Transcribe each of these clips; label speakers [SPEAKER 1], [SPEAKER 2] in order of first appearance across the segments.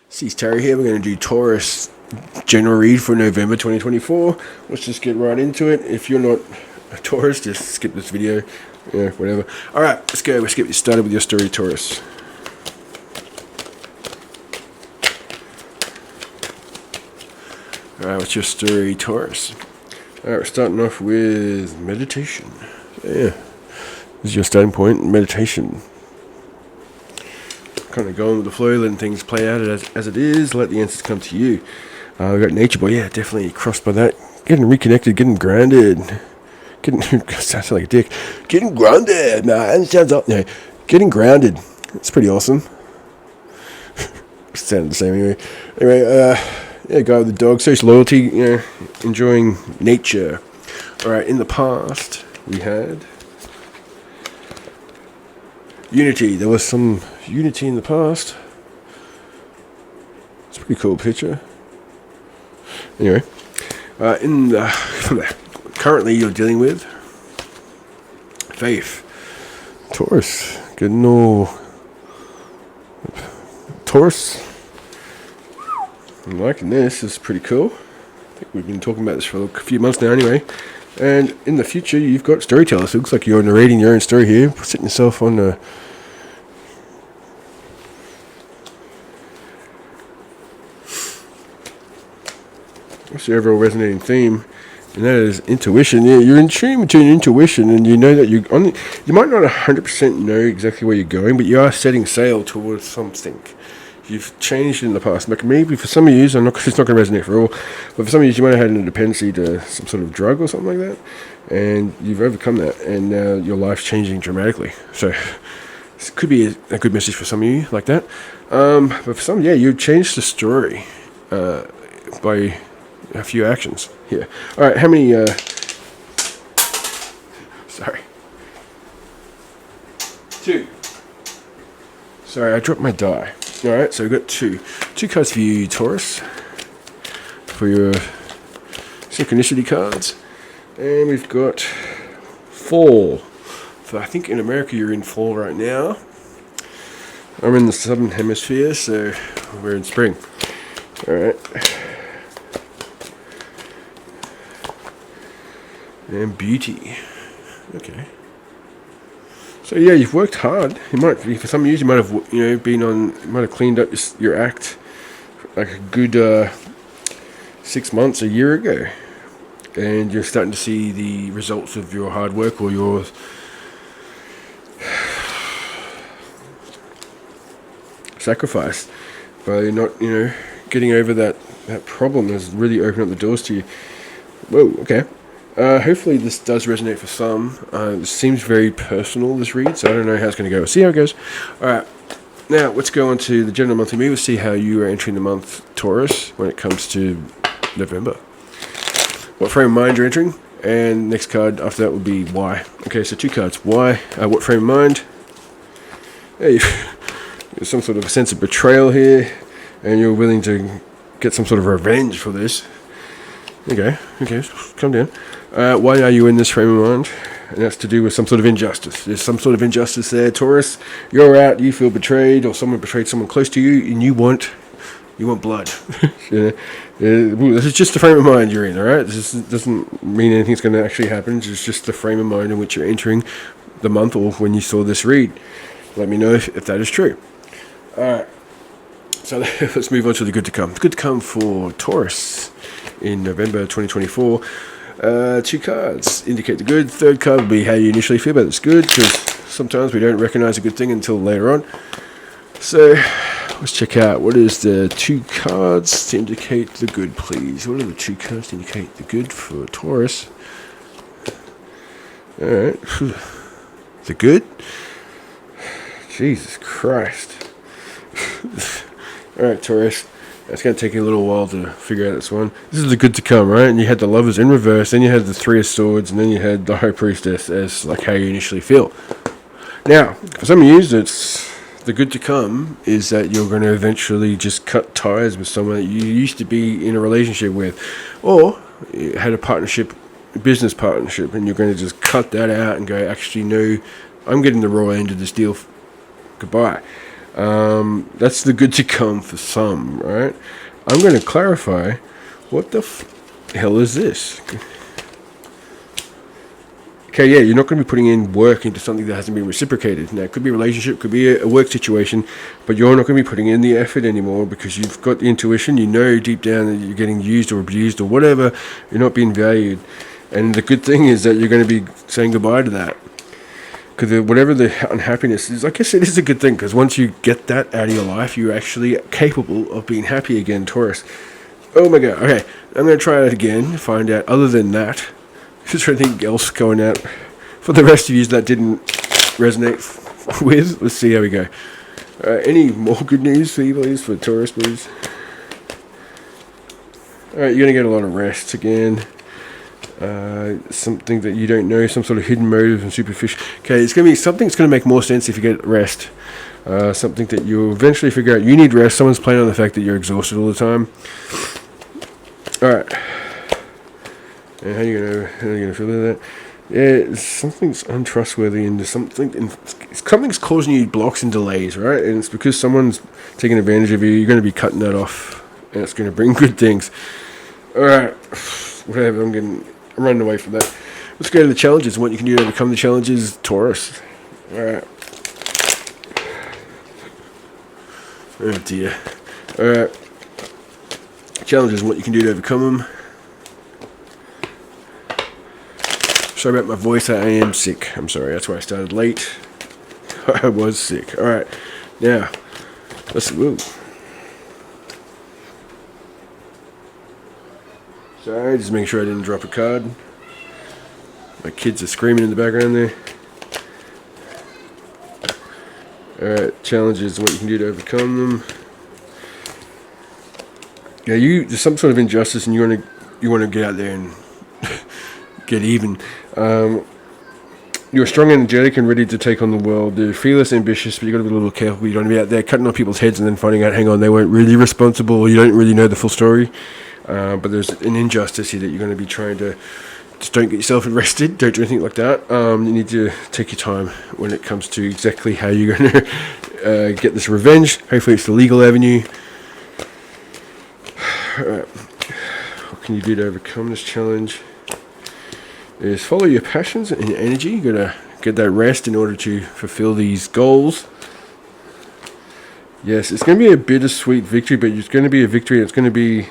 [SPEAKER 1] See, Terry here. We're going to do Taurus general read for November 2024. Let's just get right into it. If you're not a Taurus, just skip this video. Yeah, whatever. Alright, let's go. Let's get started with your story, Taurus. Alright, what's your story, Taurus? Alright, we're starting off with meditation. Yeah, this is your starting point, meditation. Kind of going with the flow, letting things play out as it is, let the answers come to you. We got Nature Boy, yeah, definitely crossed by that. Getting reconnected, getting grounded. Sounds like a dick. Getting grounded, man. Sounds up. No, getting grounded. It's pretty awesome. Sounded the same anyway. Yeah, guy with the dog, social loyalty, enjoying nature. Alright, in the past, we had unity. There was some unity in the past. It's a pretty cool picture. Anyway, currently you're dealing with faith. Taurus. Getting all Taurus. I'm liking this. It's pretty cool. I think we've been talking about this for a few months now anyway. And in the future, you've got storytellers. It looks like you're narrating your own story here, sitting yourself on a what's the overall resonating theme, and that is intuition. Yeah, you're in tune with your intuition, and you know that you might not 100% know exactly where you're going, but you are setting sail towards something. You've changed in the past. Like maybe for some of you, it's not going to resonate for all, but for some of you might have had a dependency to some sort of drug or something like that, and you've overcome that, and now your life's changing dramatically. So this could be a good message for some of you like that. But for some, yeah, you've changed the story by a few actions here. Alright, how many sorry. 2. Sorry, I dropped my die. Alright, so we've got two cards for you, Taurus, for your Synchronicity cards. And we've got fall. So I think in America you're in fall right now. I'm in the southern hemisphere, so we're in spring. Alright. And beauty. Okay. So yeah, you've worked hard. You might, for some years, you might have cleaned up your act like a good 6 months, a year ago, and you're starting to see the results of your hard work or your sacrifice by not, getting over that problem has really opened up the doors to you. Whoa. Okay. Hopefully this does resonate for some. This seems very personal, this read, so I don't know how it's going to go. We'll see how it goes. Alright, now let's go on to the general monthly mood. We'll see how you are entering the month Taurus when it comes to November. What frame of mind you're entering, and next card after that will be why. Okay, so 2 cards. Why? What frame of mind? Hey, there's some sort of a sense of betrayal here, and you're willing to get some sort of revenge for this. Okay, calm down. Why are you in this frame of mind? And that's to do with some sort of injustice. There's some sort of injustice there, Taurus. You're out, you feel betrayed, or someone betrayed someone close to you, and you want blood. This is just the frame of mind you're in, alright? This doesn't mean anything's going to actually happen. It's just the frame of mind in which you're entering the month or when you saw this read. Let me know if that is true. Alright, so let's move on to the good to come. The good to come for Taurus in November 2024. 2 cards indicate the good. 3rd card will be how you initially feel about this good, because sometimes we don't recognize a good thing until later on. So let's check out what is the 2 cards to indicate the good, please. What are the 2 cards to indicate the good for Taurus? Alright. The good? Jesus Christ. Alright, Taurus. It's going to take you a little while to figure out this one. This is the good to come, right? And you had the Lovers in reverse, then you had the 3 of Swords, and then you had the High Priestess as like how you initially feel. Now, for some of you, it's the good to come is that you're going to eventually just cut ties with someone that you used to be in a relationship with, or you had a partnership, business partnership, and you're going to just cut that out and go, actually, no, I'm getting the raw end of this deal. Goodbye. That's the good to come for some, right? I'm going to clarify, what the hell is this? Okay, yeah, you're not going to be putting in work into something that hasn't been reciprocated. Now, it could be a relationship, could be a work situation, but you're not going to be putting in the effort anymore because you've got the intuition, you know deep down that you're getting used or abused or whatever, you're not being valued. And the good thing is that you're going to be saying goodbye to that. Because whatever the unhappiness is, I guess it is a good thing, because once you get that out of your life, you're actually capable of being happy again, Taurus. Oh my god, okay, I'm going to try that again, find out, other than that, is there anything else going out for the rest of you that didn't resonate with? Let's see how we go. Any more good news for you, please, for Taurus, please? Alright, you're going to get a lot of rest again. Something that you don't know, some sort of hidden motive and superficial. Okay, it's going to be something that's going to make more sense if you get rest. Something that you'll eventually figure out. You need rest. Someone's playing on the fact that you're exhausted all the time. Alright. And how are you gonna feel that? Yeah, something's untrustworthy and something's causing you blocks and delays, right? And it's because someone's taking advantage of you. You're going to be cutting that off, and it's going to bring good things. Alright, whatever. I'm running away from that. Let's go to the challenges and what you can do to overcome the challenges, Taurus. Alright. Oh dear. Alright. Challenges and what you can do to overcome them. Sorry about my voice, I am sick. I'm sorry, that's why I started late. I was sick. Alright, now, let's... Whoa. Sorry, just making sure I didn't drop a card. My kids are screaming in the background there. Alright, challenges and what you can do to overcome them. Yeah, there's some sort of injustice and you want to get out there and get even. You're strong, energetic, and ready to take on the world. You're fearless, ambitious, but you got to be a little careful. You don't want to be out there cutting off people's heads and then finding out, hang on, they weren't really responsible, or you don't really know the full story. But there's an injustice here that you're going to be trying to... Just don't get yourself arrested. Don't do anything like that. You need to take your time when it comes to exactly how you're going to get this revenge. Hopefully it's the legal avenue. Alright. What can you do to overcome this challenge? Is follow your passions and your energy. You gotta get that rest in order to fulfill these goals. Yes, it's going to be a bittersweet victory, but it's going to be a victory. It's going to be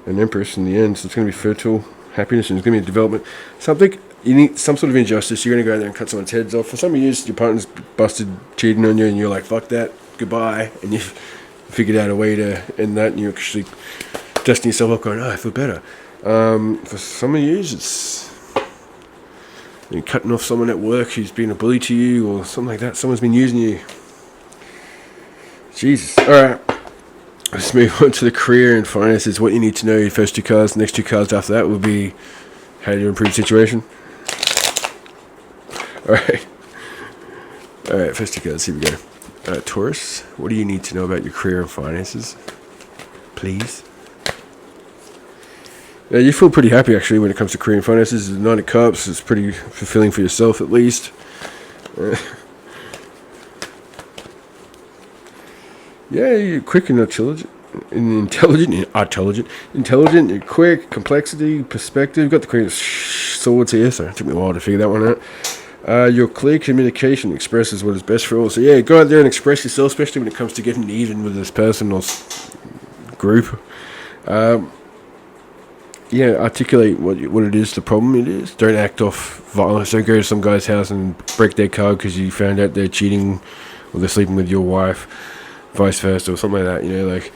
[SPEAKER 1] an empress in the end, so it's going to be fertile happiness, and it's going to be a development. Something, you need some sort of injustice. You're going to go out there and cut someone's heads off. For some of you, your partner's busted, cheating on you, and you're like, fuck that, goodbye, and you've figured out a way to end that, and you're actually dusting yourself up going, oh, I feel better. For some of you, it's... You're cutting off someone at work who's been a bully to you or something like that. Someone's been using you. Jesus. Alright. Let's move on to the career and finances. What you need to know. Your first two cards. The next two cards after that will be how to improve the situation. Alright. Alright, first two cards. Here we go. Taurus. What do you need to know about your career and finances? Please. Yeah, you feel pretty happy actually when it comes to career and finances. The Nine of Cups is pretty fulfilling for yourself at least. Yeah, you're quick and intelligent, and quick, complexity, perspective. You've got the Queen of Swords here, so it took me a while to figure that one out. Your clear communication expresses what is best for all. So yeah, go out there and express yourself, especially when it comes to getting even with this person or group. Yeah, articulate what it is, the problem it is. Don't act off violence. Don't go to some guy's house and break their car because you found out they're cheating or they're sleeping with your wife, vice versa, or something like that. You know, like,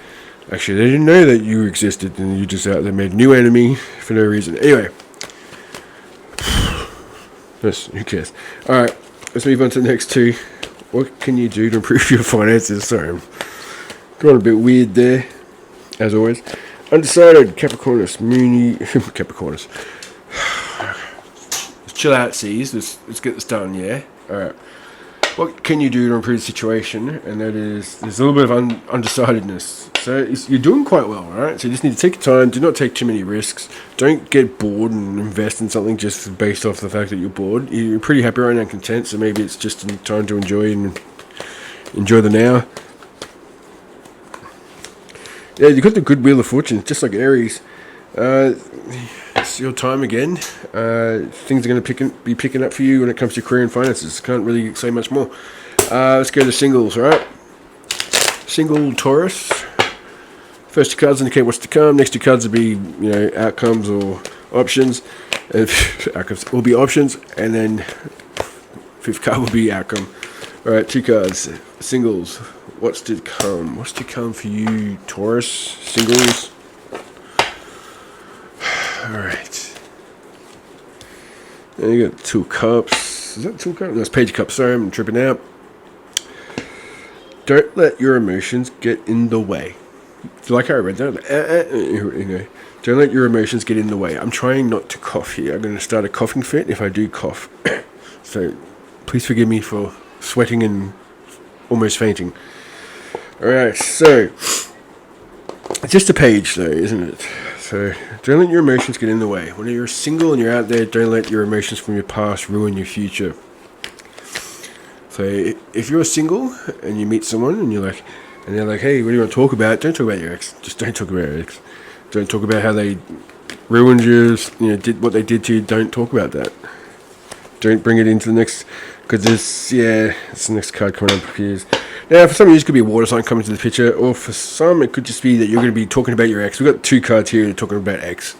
[SPEAKER 1] actually, they didn't know that you existed and you just out there made a new enemy for no reason. Anyway. Who cares? Alright, let's move on to the next two. What can you do to improve your finances? Sorry, I'm going a bit weird there, as always. Undecided, Capricornus, Moony, Capricornus. Let's chill out, C's. Let's get this done, yeah? Alright. What can you do to improve the situation? And that is, there's a little bit of undecidedness. So you're doing quite well, alright? So you just need to take your time. Do not take too many risks. Don't get bored and invest in something just based off the fact that you're bored. You're pretty happy right now and content, so maybe it's just time to enjoy the now. Yeah, you got the good wheel of fortune, just like Aries. It's your time again. Things are going to be picking up for you when it comes to career and finances. Can't really say much more. Let's go to singles, alright? Single Taurus. First two cards indicate what's to come. Next two cards will be, outcomes or options. Outcomes will be options, and then fifth card will be outcome. Alright, two cards. Singles. What's to come? What's to come for you, Taurus? Singles. Alright. And you got Two of Cups. Is that Two of Cups? No, it's Page of Cups. Sorry, I'm tripping out. Don't let your emotions get in the way. Like how I read that. Don't let your emotions get in the way. I'm trying not to cough here. I'm going to start a coughing fit if I do cough. So please forgive me for sweating and almost fainting. Alright, so it's just a page though, isn't it? So don't let your emotions get in the way. When you're single and you're out there, don't let your emotions from your past ruin your future. So if you're single and you meet someone and they're like, hey, what do you want to talk about? Don't talk about your ex. Just don't talk about your ex. Don't talk about how they ruined you, did what they did to you. Don't talk about that. Don't bring it into the next, because it's the next card coming up appears. Now, for some of you, it could be a water sign coming to the picture, or for some, it could just be that you're going to be talking about your ex. We've got two cards here talking about ex.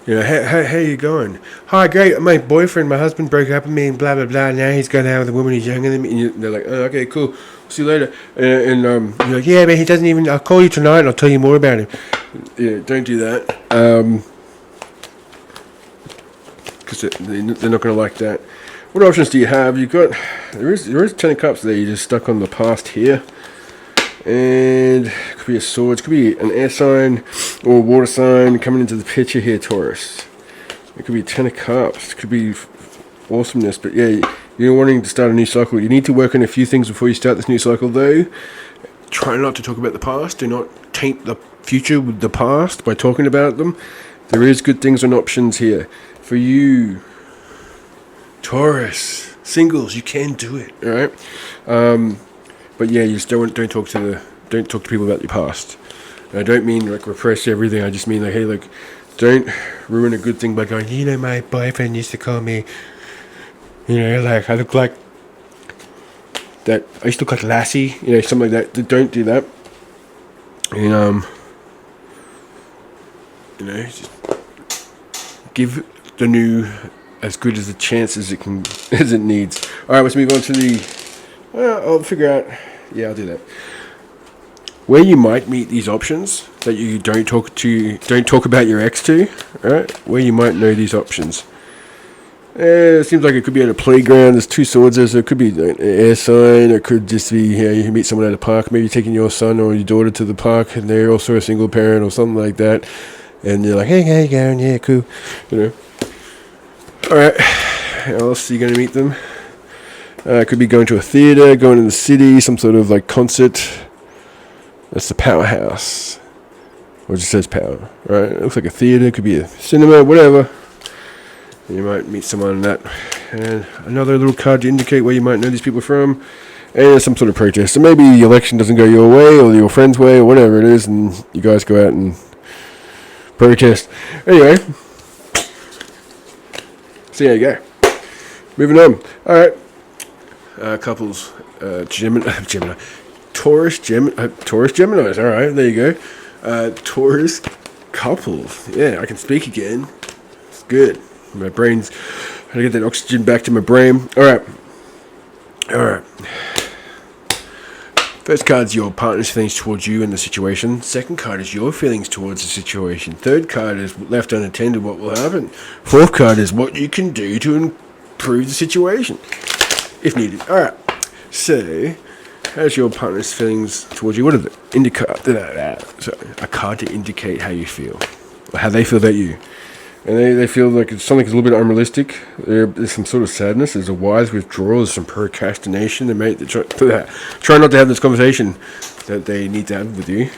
[SPEAKER 1] How you going? Hi, great. My boyfriend, my husband broke up with me and blah, blah, blah. Now he's going out with a woman who's younger than me. And they're like, oh, okay, cool. See you later. And you're like, yeah, but he doesn't even, I'll call you tonight and I'll tell you more about him. Yeah, don't do that. Because they're not going to like that. What options do you have? There is 10 of Cups there. You're just stuck on the past here. And it could be a sword, it could be an air sign or a water sign coming into the picture here, Taurus. It could be 10 of Cups, it could be awesomeness, but yeah, you're wanting to start a new cycle. You need to work on a few things before you start this new cycle though. Try not to talk about the past. Do not taint the future with the past by talking about them. There is good things and options here. For you, Taurus, singles, you can do it, alright? But yeah, you just don't talk to people about your past. And I don't mean like repress everything. I just mean like, hey, don't ruin a good thing by going, my boyfriend used to call me, I look like that. I used to look like Lassie, something like that. Don't do that. And just give the new as good as a chance as it needs. All right, let's move on to the. I'll figure out. Yeah, I'll do that. Where you might meet these options that you don't talk about your ex to, right? Where you might know these options. It seems like it could be at a playground. There's two swords there, so it could be an air sign. It could just be, you meet someone at a park, maybe taking your son or your daughter to the park, and they're also a single parent or something like that. And you're like, hey, how you going? Yeah, cool. All right. How else are you going to meet them? Could be going to a theater, going in the city, some sort of concert. That's the powerhouse. Or it just says power, right? It looks like a theater, could be a cinema, whatever. You might meet someone in that. And another little card to indicate where you might know these people from. And some sort of protest. So maybe the election doesn't go your way or your friend's way or whatever it is, and you guys go out and protest. Anyway. So there you go. Moving on. Alright. Couples, Gemini, Taurus, Geminis. All right, there you go. Taurus couples. Yeah, I can speak again. It's good. My brain's. I gotta get that oxygen back to my brain. All right. First card's your partner's feelings towards you and the situation. Second card is your feelings towards the situation. Third card is left unattended. What will happen? Fourth card is what you can do to improve the situation. If needed. Alright. So, how's your partner's feelings towards you? What are the a card to indicate how you feel. Or how they feel about you. And they feel like it's something that's a little bit unrealistic. There's some sort of sadness. There's a wise withdrawal. There's some procrastination. They try not to have this conversation that they need to have with you.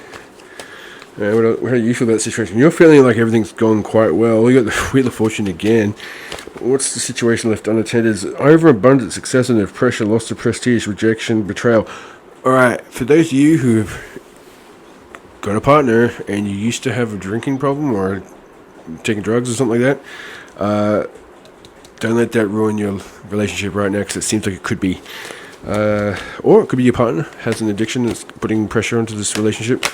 [SPEAKER 1] How do you feel about that situation? You're feeling like everything's gone quite well. You got the Wheel of Fortune again. What's the situation left unattended? Is overabundance, excessive pressure, loss of prestige, rejection, betrayal. Alright, for those of you who have got a partner and you used to have a drinking problem or taking drugs or something like that, don't let that ruin your relationship right now, because it seems like it could be. Or it could be your partner has an addiction that's putting pressure onto this relationship.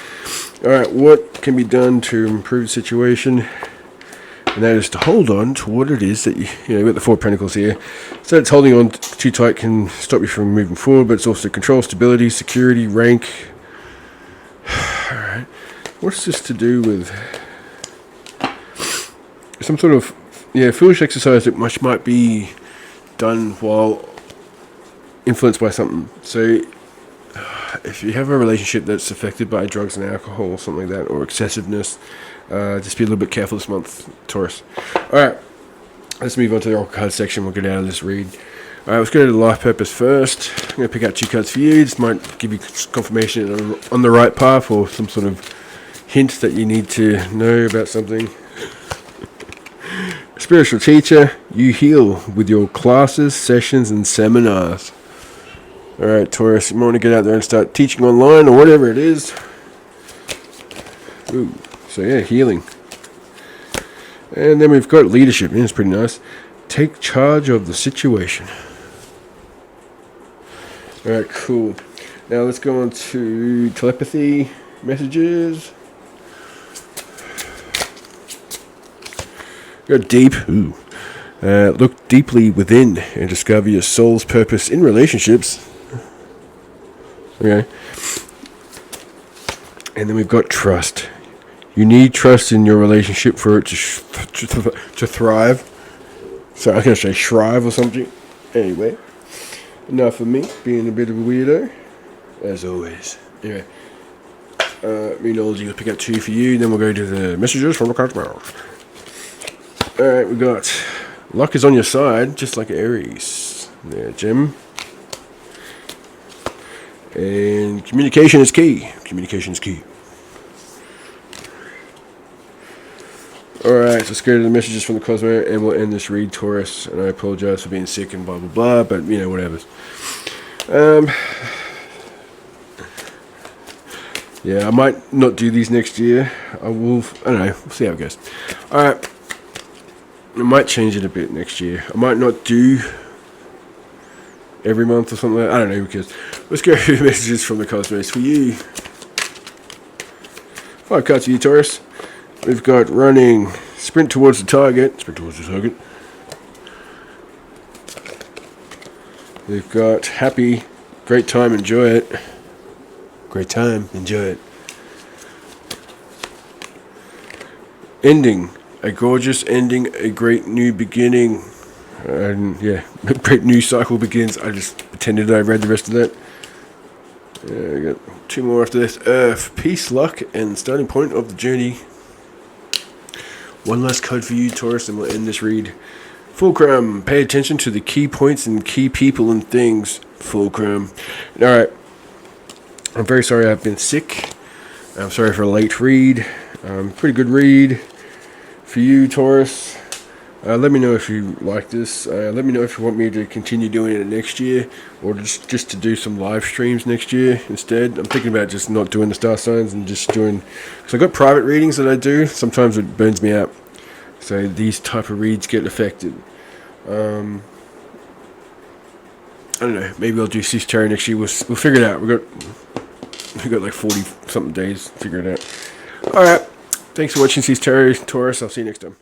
[SPEAKER 1] Alright, what can be done to improve the situation? And that is to hold on to what it is that we've got the Four of Pentacles here. So it's holding on too tight can stop you from moving forward, but it's also control, stability, security, rank. Alright, what's this to do with some sort of foolish exercise that might be done while influenced by something. So if you have a relationship that's affected by drugs and alcohol or something like that, or excessiveness, just be a little bit careful this month, Taurus. Alright, let's move on to the Oracle card section. We'll get out of this read. Alright, let's go to the life purpose first. I'm going to pick out 2 cards for you. This might give you confirmation on the right path, or some sort of hint that you need to know about something. Spiritual teacher, you heal with your classes, sessions, and seminars. Alright, Taurus, you might want to get out there and start teaching online or whatever it is. Ooh, so yeah, healing. And then we've got leadership. It's pretty nice. Take charge of the situation. Alright, cool. Now let's go on to telepathy messages. Go deep. Ooh. Look deeply within and discover your soul's purpose in relationships. Okay. And then we've got trust. You need trust in your relationship for it to thrive. So I'm going to say shrive or something. Anyway. Enough of me being a bit of a weirdo. As always. Anyway. Menology, we'll pick up 2 for you. Then we'll go to the messages from the card tomorrow. Alright, we got luck is on your side, just like Aries. There, Jim. And communication is key. Communication is key. Alright, so let's go to the messages from the Cosmo, and we'll end this read, Taurus. And I apologize for being sick and blah blah blah, but whatever. Yeah, I might not do these next year. I don't know, we'll see how it goes. Alright. I might change it a bit next year. I might not do every month or something like that. I don't know, because let's go through messages from the Cosmos for you. 5 cards for you, Taurus. We've got running, sprint towards the target. Sprint towards the target. We've got happy, great time, enjoy it. Great time, enjoy it. Ending. A gorgeous ending, a great new beginning. And yeah, a great new cycle begins. I just pretended I read the rest of that. I got 2 more after this. Earth, peace, luck, and starting point of the journey. 1 last card for you, Taurus, and we'll end this read. Fulcrum, pay attention to the key points and key people and things. Fulcrum. Alright. I'm very sorry I've been sick. I'm sorry for a late read. Pretty good read. For you, Taurus, let me know if you like this. Let me know if you want me to continue doing it next year, or just to do some live streams next year instead. I'm thinking about just not doing the star signs and just doing, because I've got private readings that I do. Sometimes it burns me out, so these type of reads get affected. I don't know. Maybe I'll do Sagittarius next year. We'll figure it out. We got like 40 something days to figure it out. All right. Thanks for watching Taurus. I'll see you next time.